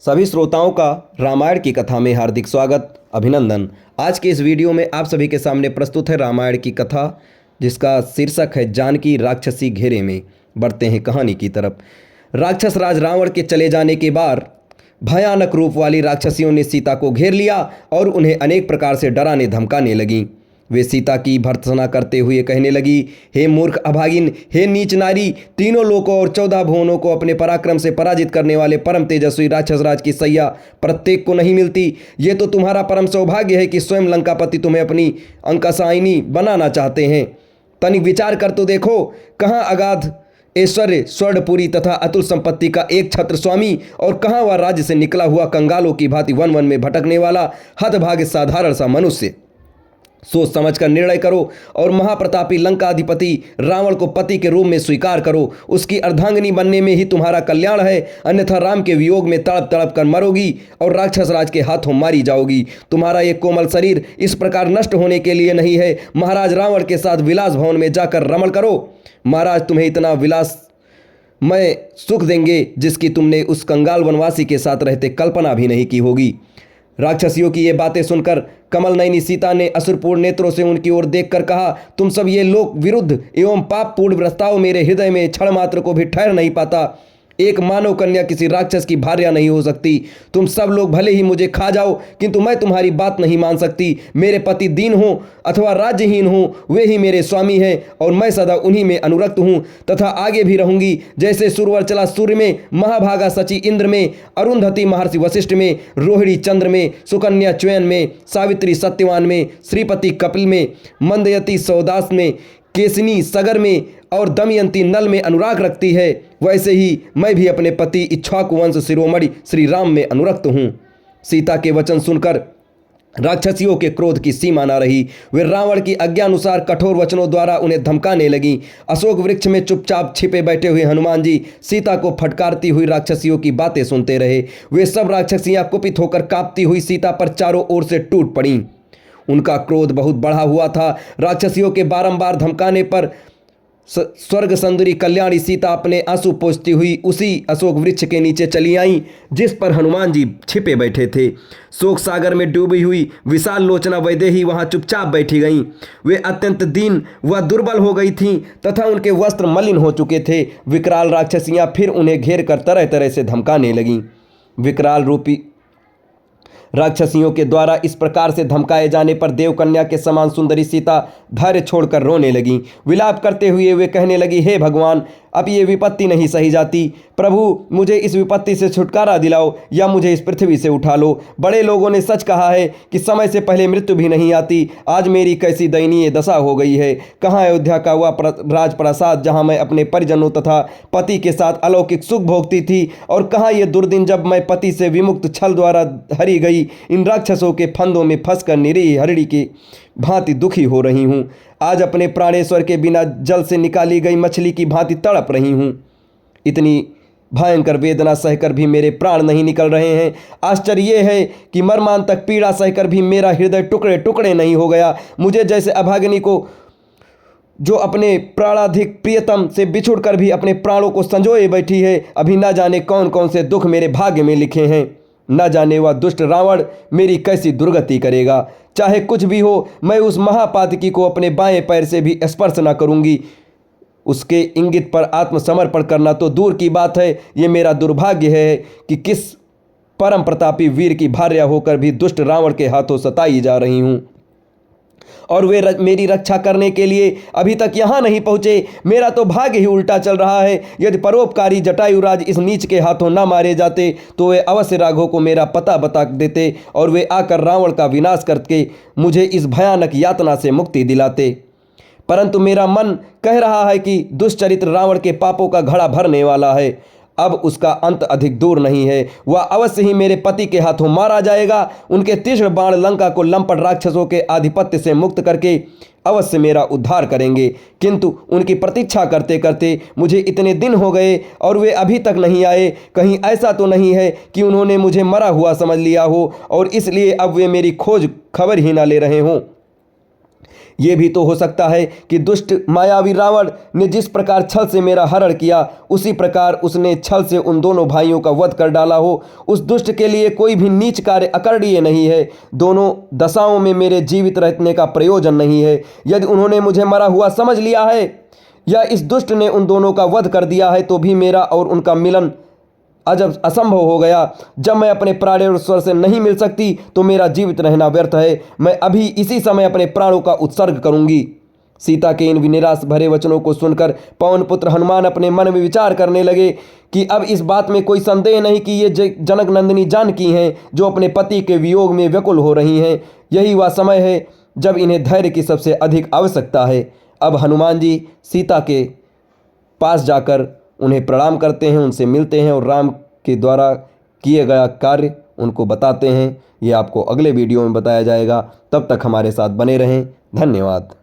सभी श्रोताओं का रामायण की कथा में हार्दिक स्वागत अभिनंदन। आज के इस वीडियो में आप सभी के सामने प्रस्तुत है रामायण की कथा, जिसका शीर्षक है जानकी राक्षसी घेरे में। बढ़ते हैं कहानी की तरफ। राक्षस राज रावण के चले जाने के बाद भयानक रूप वाली राक्षसियों ने सीता को घेर लिया और उन्हें अनेक प्रकार से डराने धमकाने लगीं। वे सीता की भर्त्सना करते हुए कहने लगी, हे मूर्ख अभागिन, हे नीच नारी, तीनों लोकों और 14 भुवनों को अपने पराक्रम से पराजित करने वाले परम तेजस्वी राक्षस राज की सैया प्रत्येक को नहीं मिलती। ये तो तुम्हारा परम सौभाग्य है कि स्वयं लंकापति तुम्हें अपनी अंकसायनी बनाना चाहते हैं। तनिक विचार कर तो देखो, कहाँ अगाध ऐश्वर्य, स्वर्णपुरी तथा अतुल संपत्ति का एक छत्र स्वामी, और कहाँ वह राज्य से निकला हुआ कंगालों की भांति वन वन में भटकने वाला हतभाग्य साधारण सा मनुष्य। सोच समझकर निर्णय करो और महाप्रतापी लंकाधिपति रावण को पति के रूप में स्वीकार करो। उसकी अर्धांगिनी बनने में ही तुम्हारा कल्याण है, अन्यथा राम के वियोग में तड़प तड़प कर मरोगी और राक्षस राज के हाथों मारी जाओगी। तुम्हारा ये कोमल शरीर इस प्रकार नष्ट होने के लिए नहीं है। महाराज रावण के साथ विलास भवन में जाकर रमण करो। महाराज तुम्हें इतना विलासमय सुख देंगे जिसकी तुमने उस कंगाल वनवासी के साथ रहते कल्पना भी नहीं की होगी। राक्षसियों की ये बातें सुनकर कमल नयनी सीता ने असुरपूर्ण नेत्रों से उनकी ओर देखकर कहा, तुम सब ये लोक विरुद्ध एवं पापपूर्ण प्रस्ताव मेरे हृदय में क्षण मात्र को भी ठहर नहीं पाता। एक मानव कन्या किसी राक्षस की भार्या नहीं हो सकती। तुम सब लोग भले ही मुझे खा जाओ, किंतु मैं तुम्हारी बात नहीं मान सकती। मेरे पति दीन हो अथवा राज्यहीन हो, वे ही मेरे स्वामी हैं और मैं सदा उन्हीं में अनुरक्त हूँ तथा आगे भी रहूंगी। जैसे सुरवर चला सूर्य में, महाभागा सची इंद्र में, अरुंधति महर्षि वशिष्ठ में, रोहिणी चंद्र में, सुकन्या च्वयन में, सावित्री सत्यवान में, श्रीपति कपिल में, मंदयती सौदास में, केसनी सगर में और दमयंती नल में अनुराग रखती है, वैसे ही मैं भी अपने पति इक्ष्वाकु वंश शिरोमणि श्री राम में अनुरक्त हूँ। सीता के वचन सुनकर राक्षसियों के क्रोध की सीमा न रही। वे रावण की आज्ञानुसार कठोर वचनों द्वारा उन्हें धमकाने लगीं। अशोक वृक्ष में चुपचाप छिपे बैठे हुए हनुमान जी सीता को फटकारती हुई राक्षसियों की बातें सुनते रहे। वे सब राक्षसियां कुपित होकर कांपती हुई सीता पर चारों ओर से टूट पड़ीं। उनका क्रोध बहुत बढ़ा हुआ था। राक्षसियों के बारंबार धमकाने पर स्वर्ग सुंदरी कल्याणी सीता अपने आंसू पोंछती हुई उसी अशोक वृक्ष के नीचे चली आईं जिस पर हनुमान जी छिपे बैठे थे। शोक सागर में डूबी हुई विशाल लोचना वैदेही वहां चुपचाप बैठी गईं। वे अत्यंत दीन व दुर्बल हो गई थीं तथा उनके वस्त्र मलिन हो चुके थे। विकराल राक्षसियां फिर उन्हें घेर कर तरह तरह से धमकाने लगीं। विकराल रूपी राक्षसियों के द्वारा इस प्रकार से धमकाए जाने पर देवकन्या के समान सुंदरी सीता धैर्य छोड़कर रोने लगी। विलाप करते हुए वे कहने लगी, हे भगवान, अब ये विपत्ति नहीं सही जाती। प्रभु, मुझे इस विपत्ति से छुटकारा दिलाओ या मुझे इस पृथ्वी से उठा लो। बड़े लोगों ने सच कहा है कि समय से पहले मृत्यु भी नहीं आती। आज मेरी कैसी दयनीय दशा हो गई है। कहाँ अयोध्या का वह राजप्रासाद जहाँ मैं अपने परिजनों तथा पति के साथ अलौकिक सुख भोगती थी, और कहाँ ये दुर्दिन जब मैं पति से विमुक्त छल द्वारा हरी गई इन राक्षसों के फंदों में फंसकर निरीह हरिणी की भांति दुखी हो रही हूँ। आज अपने प्राणेश्वर के बिना जल से निकाली गई मछली की भांति तड़प रही हूँ। इतनी भयंकर वेदना सहकर भी मेरे प्राण नहीं निकल रहे हैं। आश्चर्य ये है कि मर्मांत तक पीड़ा सहकर भी मेरा हृदय टुकड़े टुकड़े नहीं हो गया। मुझे जैसे अभागिनी को जो अपने प्राणाधिक प्रियतम से बिछुड़ कर भी अपने प्राणों को संजोए बैठी है, अभी न जाने कौन कौन से दुख मेरे भाग्य में लिखे हैं। न जाने वह दुष्ट रावण मेरी कैसी दुर्गति करेगा। चाहे कुछ भी हो, मैं उस महापातकी को अपने बाएं पैर से भी स्पर्श न करूंगी। उसके इंगित पर आत्मसमर्पण करना तो दूर की बात है। ये मेरा दुर्भाग्य है कि किस परम प्रतापी वीर की भार्या होकर भी दुष्ट रावण के हाथों सताई जा रही हूँ, और वे मेरी रक्षा करने के लिए अभी तक यहाँ नहीं पहुँचे। मेरा तो भाग्य ही उल्टा चल रहा है। यदि परोपकारी जटायुराज इस नीच के हाथों न मारे जाते तो वे अवश्य राघव को मेरा पता बता देते और वे आकर रावण का विनाश करके मुझे इस भयानक यातना से मुक्ति दिलाते। परंतु मेरा मन कह रहा है कि दुष्चरित्र रावण के पापों का घड़ा भरने वाला है। अब उसका अंत अधिक दूर नहीं है। वह अवश्य ही मेरे पति के हाथों मारा जाएगा। उनके तीक्ष्ण बाण लंका को लंपट राक्षसों के आधिपत्य से मुक्त करके अवश्य मेरा उद्धार करेंगे। किंतु उनकी प्रतीक्षा करते करते मुझे इतने दिन हो गए और वे अभी तक नहीं आए। कहीं ऐसा तो नहीं है कि उन्होंने मुझे मरा हुआ समझ लिया हो और इसलिए अब वे मेरी खोज खबर ही ना ले रहे हों। ये भी तो हो सकता है कि दुष्ट मायावी रावण ने जिस प्रकार छल से मेरा हरण किया, उसी प्रकार उसने छल से उन दोनों भाइयों का वध कर डाला हो। उस दुष्ट के लिए कोई भी नीच कार्य अकरणीय नहीं है। दोनों दशाओं में मेरे जीवित रहने का प्रयोजन नहीं है। यदि उन्होंने मुझे मरा हुआ समझ लिया है या इस दुष्ट ने उन दोनों का वध कर दिया है, तो भी मेरा और उनका मिलन अजब असंभव हो गया। जब मैं अपने प्राणेश्वर से नहीं मिल सकती तो मेरा जीवित रहना व्यर्थ है। मैं अभी इसी समय अपने प्राणों का उत्सर्ग करूंगी। सीता के इन निराश भरे वचनों को सुनकर पवन पुत्र हनुमान अपने मन में विचार करने लगे कि अब इस बात में कोई संदेह नहीं कि ये जनक नंदिनी जानकी हैं, जो अपने पति के वियोग में व्याकुल हो रही हैं। यही वह समय है जब इन्हें धैर्य की सबसे अधिक आवश्यकता है। अब हनुमान जी सीता के पास जाकर उन्हें प्रणाम करते हैं, उनसे मिलते हैं और राम के द्वारा किए गया कार्य उनको बताते हैं। ये आपको अगले वीडियो में बताया जाएगा। तब तक हमारे साथ बने रहें। धन्यवाद।